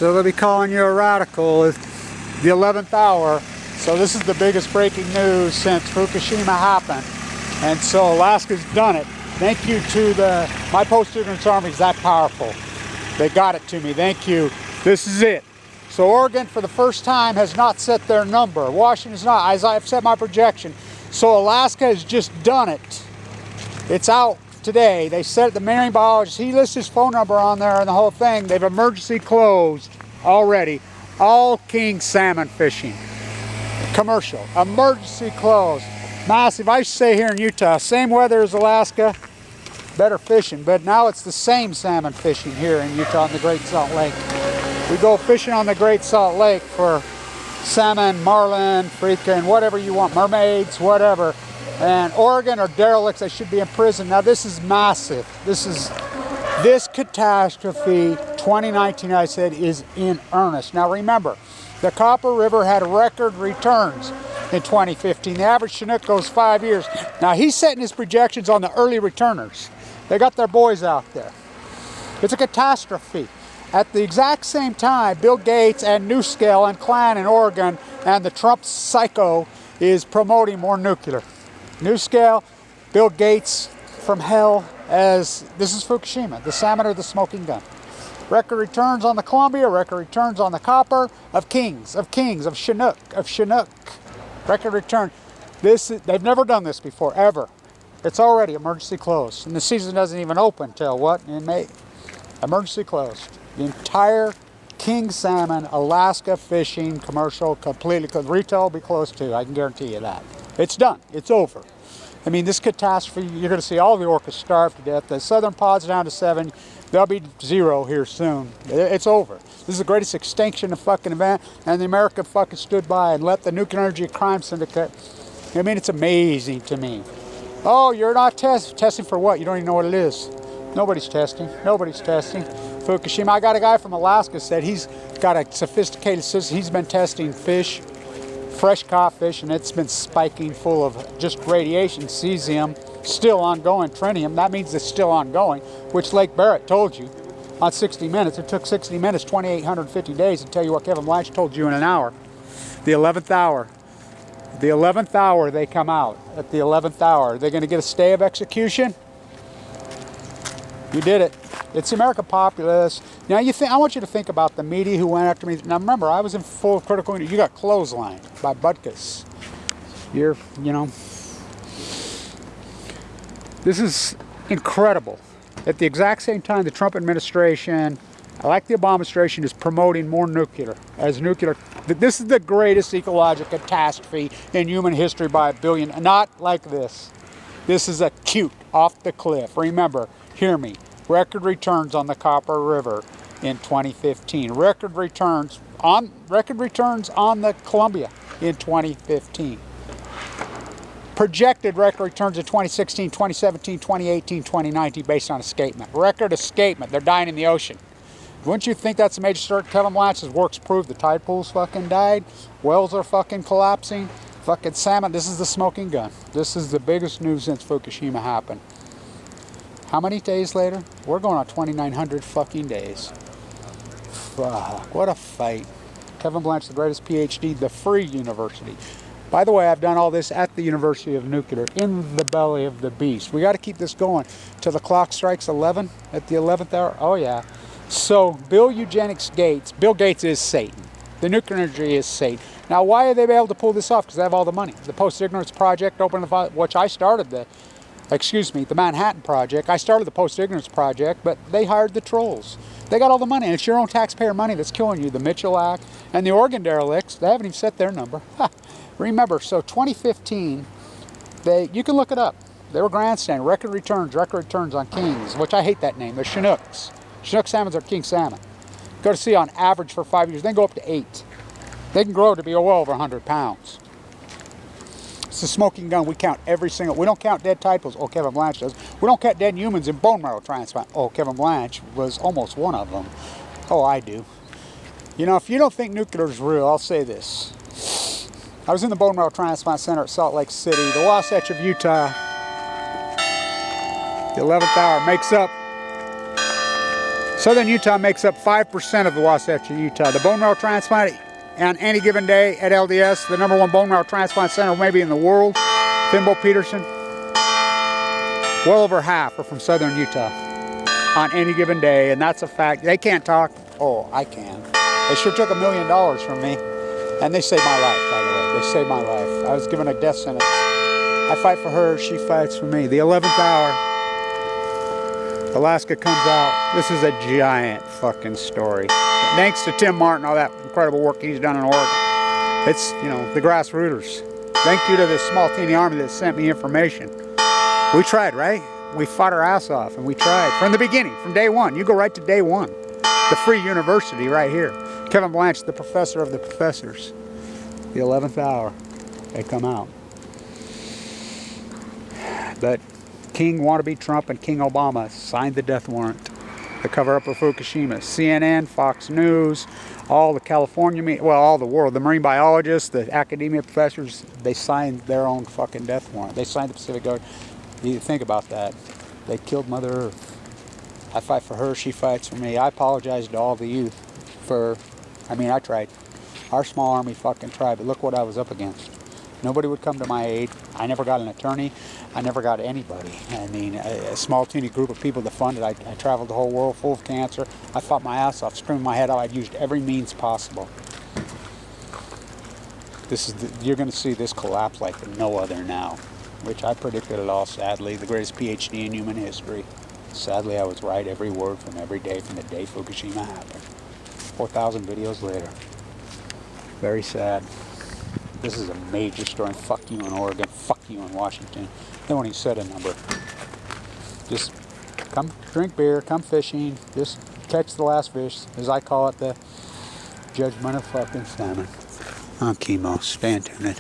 So they'll be calling you a radical at the 11th hour. So this is the biggest breaking news since Fukushima happened. And so Alaska's done it. Thank you to my post-ignorance army is that powerful. They got it to me, thank you. This is it. So Oregon, for the first time, has not set their number. Washington's not, as I've set my projection. So Alaska has just done it. It's out today. They said the marine biologist, he lists his phone number on there and the whole thing. They've emergency closed already all king salmon fishing. Commercial, emergency closed. Massive. I used to say here in Utah, same weather as Alaska, better fishing. But now it's the same salmon fishing here in Utah in the Great Salt Lake. We go fishing on the Great Salt Lake for salmon, marlin, freaking whatever you want, mermaids, whatever. And Oregon are derelicts, they should be in prison. Now this is massive. This catastrophe, 2019, I said, is in earnest. Now remember, the Copper River had record returns in 2015. The average Chinook goes 5 years. Now he's setting his projections on the early returners. They got their boys out there. It's a catastrophe. At the exact same time, Bill Gates and NuScale and Clan in Oregon and the Trump psycho is promoting more nuclear. NuScale, Bill Gates from hell, as this is Fukushima, the salmon or the smoking gun. Record returns on the Columbia, record returns on the copper, of kings, of Chinook, record return. They've never done this before, ever. It's already emergency closed. And the season doesn't even open till what, in May? Emergency closed. The entire king salmon, Alaska fishing, commercial, completely closed. Retail will be closed too, I can guarantee you that. It's done, it's over. I mean, this catastrophe, you're going to see all the orcas starve to death. The southern pod's down to 7. They'll be 0 here soon. It's over. This is the greatest extinction of fucking event, and the America fucking stood by and let the nuclear energy crime syndicate. I mean, it's amazing to me. Oh, you're not testing for what? You don't even know what it is. Nobody's testing. Nobody's testing. Fukushima. I got a guy from Alaska said he's got a sophisticated system. He's been testing fish, fresh caught fish, and it's been spiking full of just radiation, cesium, still ongoing, tritium. That means it's still ongoing, which Lake Barrett told you on 60 Minutes. It took 60 Minutes, 2,850 days to tell you what Kevin Blanch told you in an hour. The 11th hour. The 11th hour they come out. At the 11th hour. They're going to get a stay of execution. You did it. It's the American populace. Now I want you to think about the media who went after me. Now remember, I was in full critical. You got clotheslined by Butkus. You know. This is incredible. At the exact same time, the Trump administration, like the Obama administration, is promoting more nuclear. This is the greatest ecological catastrophe in human history by a billion. Not like this. This is acute, off the cliff. Remember, hear me. Record returns on the Copper River in 2015. Record returns on the Columbia in 2015. Projected record returns in 2016, 2017, 2018, 2019 based on escapement. Record escapement. They're dying in the ocean. Wouldn't you think that's a major story? Kevin Blanch's works prove the tide pools fucking died. Wells are fucking collapsing. Fucking salmon. This is the smoking gun. This is the biggest news since Fukushima happened. How many days later? We're going on 2,900 fucking days. Fuck, what a fight. Kevin Blanch, the greatest PhD, the free university. By the way, I've done all this at the University of Nuclear, in the belly of the beast. We got to keep this going till the clock strikes 11 at the 11th hour. Oh yeah. So Bill Gates is Satan. The nuclear energy is Satan. Now why are they able to pull this off? Because they have all the money. The Post-Ignorance Project, which I started the Manhattan Project. I started the Post-Ignorance Project, but they hired the trolls. They got all the money, and it's your own taxpayer money that's killing you. The Mitchell Act and the Oregon derelicts, they haven't even set their number. Remember, so 2015, you can look it up. They were grandstanding, record returns on kings, which I hate that name. They're Chinooks. Chinook salmons are king salmon. Go to see on average for 5 years, then go up to 8. They can grow to be well over 100 pounds. It's a smoking gun. We count every single. We don't count dead tide pools. Oh, Kevin Blanch does. We don't count dead humans in bone marrow transplant. Oh, Kevin Blanch was almost one of them. Oh, I do. You know, if you don't think nuclear is real, I'll say this. I was in the bone marrow transplant center at Salt Lake City, the Wasatch of Utah. The 11th hour makes up Southern Utah makes up 5% of the Wasatch of Utah. The bone marrow transplant on any given day at LDS, the #1 bone marrow transplant center maybe in the world, Thimble Peterson, well over half are from Southern Utah on any given day, and that's a fact. They can't talk. Oh, I can. They sure took $1 million from me, and they saved my life, by the way. They saved my life. I was given a death sentence. I fight for her, she fights for me. The 11th hour. Alaska comes out. This is a giant fucking story. Thanks to Tim Martin, all that incredible work he's done in Oregon. It's, you know, the grassrooters. Thank you to this small teeny army that sent me information. We tried, right? We fought our ass off, and we tried from the beginning, from day one. You go right to day one. The free university right here. Kevin Blanche, the professor of the professors. The 11th hour, they come out. But King wannabe Trump and King Obama signed the death warrant. The cover-up of Fukushima. CNN, Fox News, all the California, well, all the world, the marine biologists, the academia professors, they signed their own fucking death warrant. They signed the Pacific Guard. You think about that. They killed Mother Earth. I fight for her, she fights for me. I apologize to all the youth for, I mean, I tried. Our small army fucking tried, but look what I was up against. Nobody would come to my aid. I never got an attorney. I never got anybody. I mean, a small, teeny group of people that funded. I traveled the whole world full of cancer. I fought my ass off, screaming my head out. I'd used every means possible. This is you're going to see this collapse like no other now, which I predicted it all, sadly. The greatest PhD in human history. Sadly, I was right every word from every day from the day Fukushima happened. 4,000 videos later. Very sad. This is a major story. Fuck you in Oregon. Fuck you in Washington. They won't even set a number. Just come drink beer, come fishing, just catch the last fish, as I call it, the judgment of fucking salmon. I'm Chemo. Stay tuned.